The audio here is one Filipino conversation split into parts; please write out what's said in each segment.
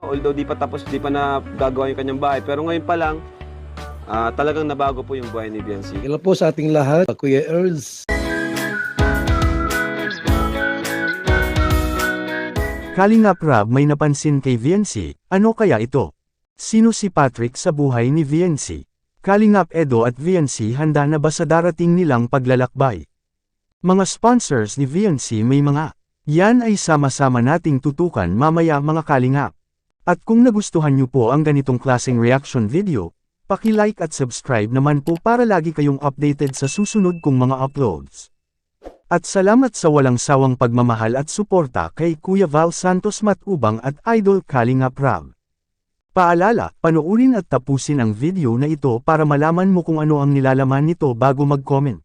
although di pa tapos, di pa na gagawa yung kanyang bahay. Pero ngayon pa lang, talagang nabago po yung buhay ni Viancy. Hello po sa ating lahat, Kuya Earls. Kalingap Rab may napansin kay Viancy, ano kaya ito? Sino si Patrick sa buhay ni Viancy? Kalingap Edo at Viancy handa na ba sa darating nilang paglalakbay? Mga sponsors ni Viancy may mga. Yan ay sama-sama nating tutukan mamaya mga kalingap. At kung nagustuhan nyo po ang ganitong klaseng reaction video, paki-like at subscribe naman po para lagi kayong updated sa susunod kong mga uploads. At salamat sa walang sawang pagmamahal at suporta kay Kuya Val Santos Matubang at Idol Kalingap Rab. Paalala, panoorin at tapusin ang video na ito para malaman mo kung ano ang nilalaman nito bago mag-comment.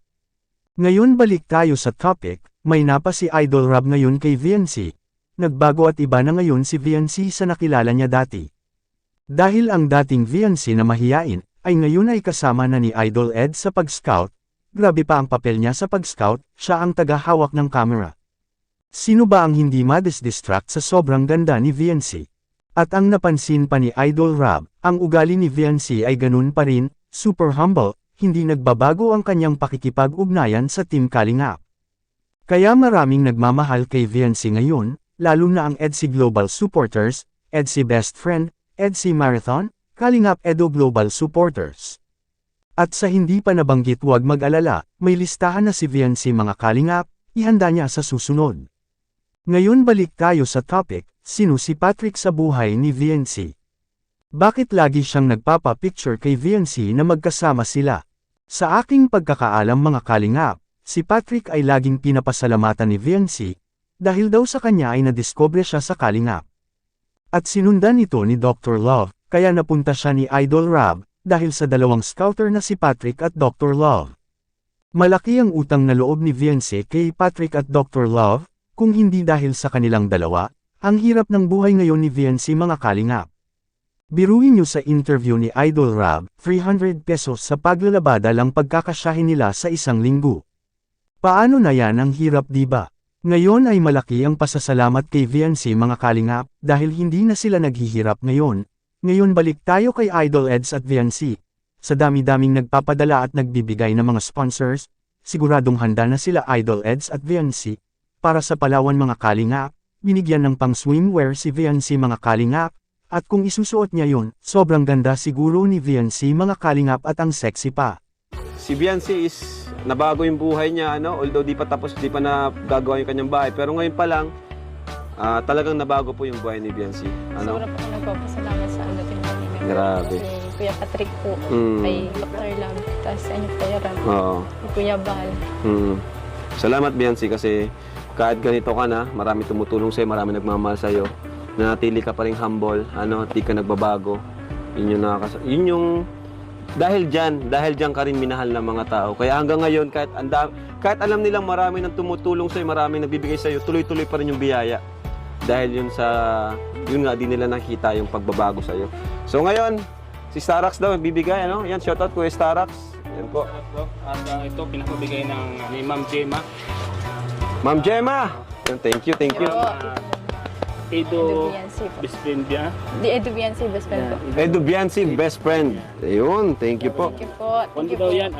Ngayon balik tayo sa topic, may napa si Idol Rab ngayon kay Viancy. Nagbago at iba na ngayon si Viancy sa nakilala niya dati. Dahil ang dating Viancy na mahiyain, ay ngayon ay kasama na ni Idol Ed sa pag-scout, grabe pa ang papel niya sa pag-scout, siya ang tagahawak ng camera. Sino ba ang hindi madis-distract sa sobrang ganda ni Viancy? At ang napansin pa ni Idol Rab, ang ugali ni Viancy ay ganun pa rin, super humble, hindi nagbabago ang kanyang pakikipag-ugnayan sa Team Kalingap. Kaya maraming nagmamahal kay Viancy ngayon, lalo na ang EDC Global Supporters, EDC Best Friend, EDC Marathon, Kalingap Edo Global Supporters. At sa hindi pa nabanggit huwag mag-alala, may listahan na si Viancy mga Kalingap, ihanda niya sa susunod. Ngayon balik tayo sa topic, sino si Patrick sa buhay ni Viancy? Bakit lagi siyang nagpapa-picture kay Viancy na magkasama sila? Sa aking pagkakaalam mga Kalingap, si Patrick ay laging pinapasalamatan ni Viancy, dahil daw sa kanya ay nadiskubre siya sa Kalingap. At sinundan ito ni Dr. Love, kaya napunta siya ni Idol Rab, dahil sa dalawang scouter na si Patrick at Dr. Love. Malaki ang utang na loob ni Viancy kay Patrick at Dr. Love, kung hindi dahil sa kanilang dalawa, ang hirap ng buhay ngayon ni Viancy mga Kalingap. Biruin nyo sa interview ni Idol Rab, 300 pesos sa paglalabada lang pagkakasyahin nila sa isang linggo. Paano na yan ang hirap diba? Ngayon ay malaki ang pasasalamat kay Viancy mga Kalingap, dahil hindi na sila naghihirap ngayon. Ngayon balik tayo kay Idol Eds at Viancy. Sa dami-daming nagpapadala at nagbibigay ng mga sponsors, siguradong handa na sila Idol Eds at Viancy. Para sa Palawan mga Kalingap, binigyan ng pang swimwear si Viancy mga Kalingap, at kung isusuot niya yun, sobrang ganda siguro ni Viancy mga Kalingap at ang sexy pa. Si Viancy is nabago yung buhay niya, although di pa tapos, di pa na gagawa yung kanyang bahay. Pero ngayon pa lang, talagang nabago po yung buhay ni Viancy. Sobra po ako nagpapasalamat sa dating Kalingap. Grabe. Kay Kuya Patrick po, kay Dr. Love, tapos Kuya Rab, kay Kuya Val. Salamat Viancy kasi kahit ganito ka na, marami tumutulong sa'yo, marami nagmamahal sa'yo. Nanatili ka pa rin humble, di ka nagbabago. Yun yung dahil dyan ka rin minahal ng mga tao. Kaya hanggang ngayon, kahit alam nilang marami nang tumutulong sa'yo, marami nagbibigay sa'yo, tuloy-tuloy pa rin yung biyaya. Dahil yun nga, di nila nakita yung pagbabago sa'yo. So ngayon, si Starax daw, bibigay, Yan, shoutout Kuya Starax. Yan po. At ito, pinapabigay ni Ma'am Gemma. Ma'am Gemma! Thank you. Edo Viancy po. best friend niya. Di Edo Viancy, best friend po. Edo Viancy, best friend. Ayun, thank you po. Thank you po. Kung daw yan,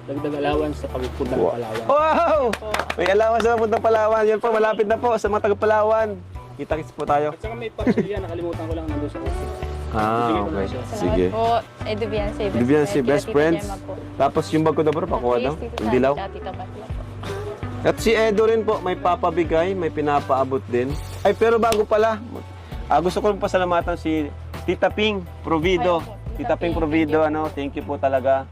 dagdag allowance sa pagpupunta ng Palawan. Wow! May allowance sa puntang Palawan. Yan po, malapit na po sa mga taga-Palawan. Kita-kits po tayo. At saka may parcel yan, nakalimutan ko lang nandun sa office. Okay. Salamat Sige. po. Edo Viancy, Edo Viancy, best Tita friends. Gemma po. Tapos yung bag ko na bro, pakuha daw. Tita Yung dilaw. Sally, Tita Batla po. At si Edo rin po, may papabigay, may pinapaabot din. Ay, pero bago pala, gusto ko rin pasalamatan si Tita Ping Provido. Ayun po, Tita Tita Ping Ping, Provido, thank you po talaga.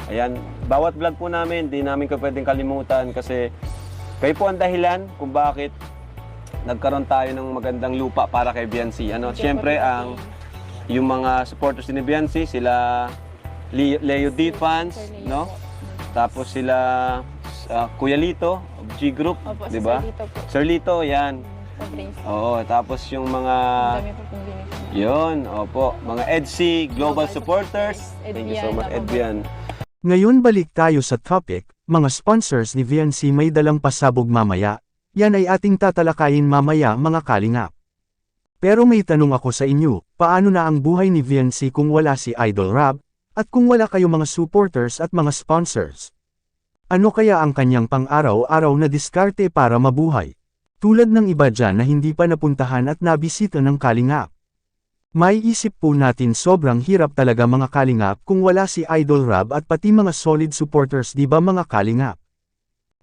Ayan, bawat vlog po namin, di namin ko pwedeng kalimutan kasi kayo po ang dahilan kung bakit nagkaroon tayo ng magandang lupa para kay Viancy. Siyempre, yung mga supporters ni Viancy, sila Leo D fans, no? Tapos sila Kuya Lito, G Group, Opo, di ba? Sir Lito po. Sir Lito, yan. Sa Brains. Oo, tapos yung mga, Dami po pong binigay. yun, opo, mga EDC Global Supporters. Ed Thank you so Vian, much, ako Ed po. Vian. Ngayon balik tayo sa topic, mga sponsors ni Viancy may dalang pasabog mamaya, yan ay ating tatalakayin mamaya mga Kalingap. Pero may tanong ako sa inyo, paano na ang buhay ni VNC kung wala si Idol Rob, at kung wala kayo mga supporters at mga sponsors? Ano kaya ang kanyang pang-araw-araw na diskarte para mabuhay? Tulad ng iba dyan na hindi pa napuntahan at nabisita ng Kalingap. May isip po natin sobrang hirap talaga mga Kalingap kung wala si Idol Rob at pati mga solid supporters, di ba mga Kalingap?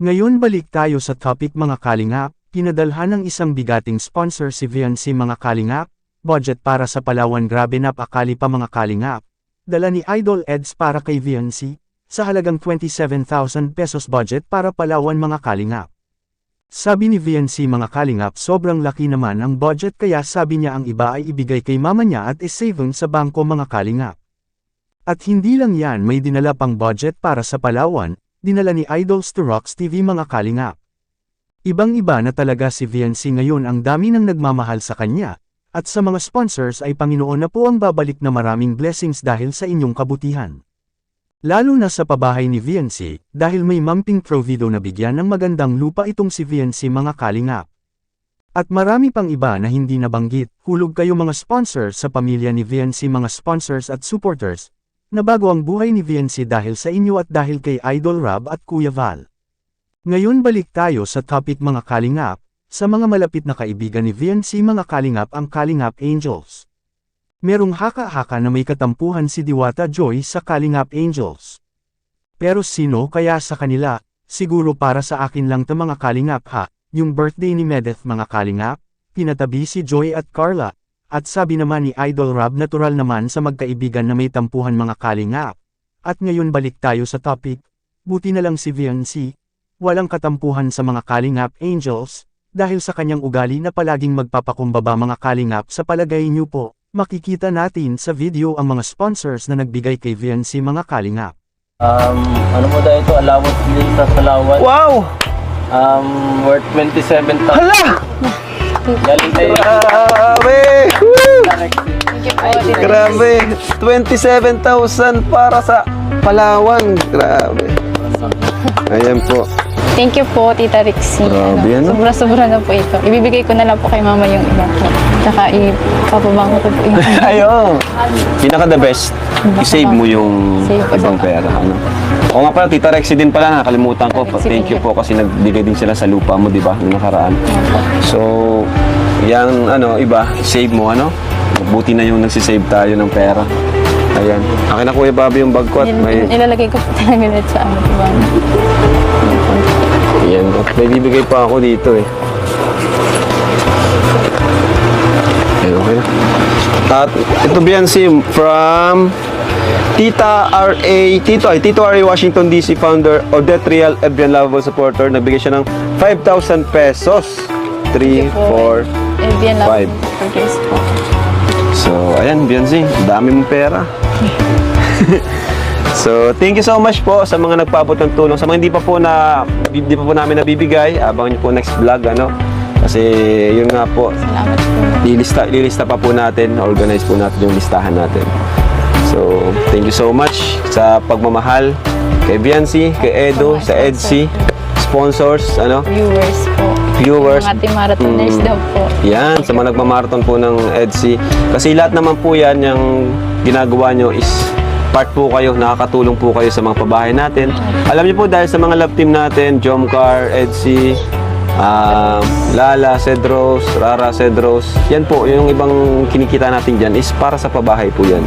Ngayon balik tayo sa topic mga Kalingap. Pinadalhan ng isang bigating sponsor si VNC mga Kalingap, budget para sa Palawan, grabe napakali pa mga Kalingap. Dala ni Idol Eds para kay VNC, sa halagang 27,000 pesos budget para Palawan mga Kalingap. Sabi ni VNC mga Kalingap sobrang laki naman ang budget kaya sabi niya ang iba ay ibigay kay mama niya at isaving sa bangko mga Kalingap. At hindi lang yan, may dinala pang budget para sa Palawan, dinala ni Idols to Rocks TV mga Kalingap. Ibang-iba na talaga si VNC ngayon, ang dami ng nagmamahal sa kanya, at sa mga sponsors ay Panginoon na po ang babalik na maraming blessings dahil sa inyong kabutihan. Lalo na sa pabahay ni VNC, dahil may Mamping Provido na bigyan ng magandang lupa itong si VNC mga Kalingap. At marami pang iba na hindi nabanggit, hulog kayo mga sponsors sa pamilya ni VNC mga sponsors at supporters, na bago ang buhay ni VNC dahil sa inyo at dahil kay Idol Rob at Kuya Val. Ngayon balik tayo sa topic mga Kalingap, sa mga malapit na kaibigan ni VNC mga Kalingap ang Kalingap Angels. Merong haka-haka na may katampuhan si Diwata Joy sa Kalingap Angels. Pero sino kaya sa kanila? Siguro para sa akin lang ta mga Kalingap ha, yung birthday ni Medeth mga Kalingap, pinatabi si Joy at Carla, at sabi naman ni Idol Rob natural naman sa magkaibigan na may tampuhan mga Kalingap. At ngayon balik tayo sa topic, buti na lang si VNC. Walang katampuhan sa mga Kalingap Angels, dahil sa kanyang ugali na palaging magpapakumbaba mga Kalingap. Sa palagay niyo po, makikita natin sa video ang mga sponsors na nagbigay kay VNC mga Kalingap. Ano mo dahil ito? Allowance din sa Palawan. Wow! Worth 27,000. Hala! Galing tayo. Grabe! Woo! Thank you po, Tita Grabe! 27,000 para sa Palawan. Grabe. Ayan po. Thank you po, Tita Rixie. Grabe, ano? Sobra-sobra na po ito. Ibibigay ko na lang po kay mama yung iba po. Tsaka ipapabangko ko po yung Ayo. Pinaka the best. I-save mo yung Save ko ibang sa- pera. Ano? O nga pala, Tita Rexy din pala, nakalimutan ko. Rexy, Thank you po kasi nagbigay din sila sa lupa mo, di ba? Noong nakaraan. So, yan, iba, save mo, Buti na yung nagsisave tayo ng pera. Ayan. Akin na Kuya Bobby yung bag ko at may... Nilalagay ko po talaga ulit sa diba? Ayan. At may bibigay pa ako dito eh. Ayan, okay na. At ito Biancy from Tito R.A. Washington DC founder, Odette Real, Edrian Lovable supporter. Nagbigay siya ng 5,000 pesos. 3, 4, Bien lang 5. po guys po. So, ayan, Biancy, dami mong pera. So, thank you so much po sa mga nagpaabot ng tulong. Sa mga hindi pa po namin nabibigay, abangan niyo po next vlog, Kasi, yun nga po, Salamat po. lilista pa po natin, organize po natin yung listahan natin. So, thank you so much sa pagmamahal kay Biancy, kay Edo, sa EDSI, sponsors, Viewers po. viewers. Mga ating marathoners daw po. Yan, sa mga nagmamarathon po ng EDSI. Kasi lahat naman po yan, yung ginagawa nyo is part po kayo, nakakatulong po kayo sa mga pabahay natin. Alam niyo po, dahil sa mga love team natin, Jomcar, EDSI, Lala, Cedros, Rara, Cedros, yan po, yung ibang kinikita natin dyan is para sa pabahay po yan.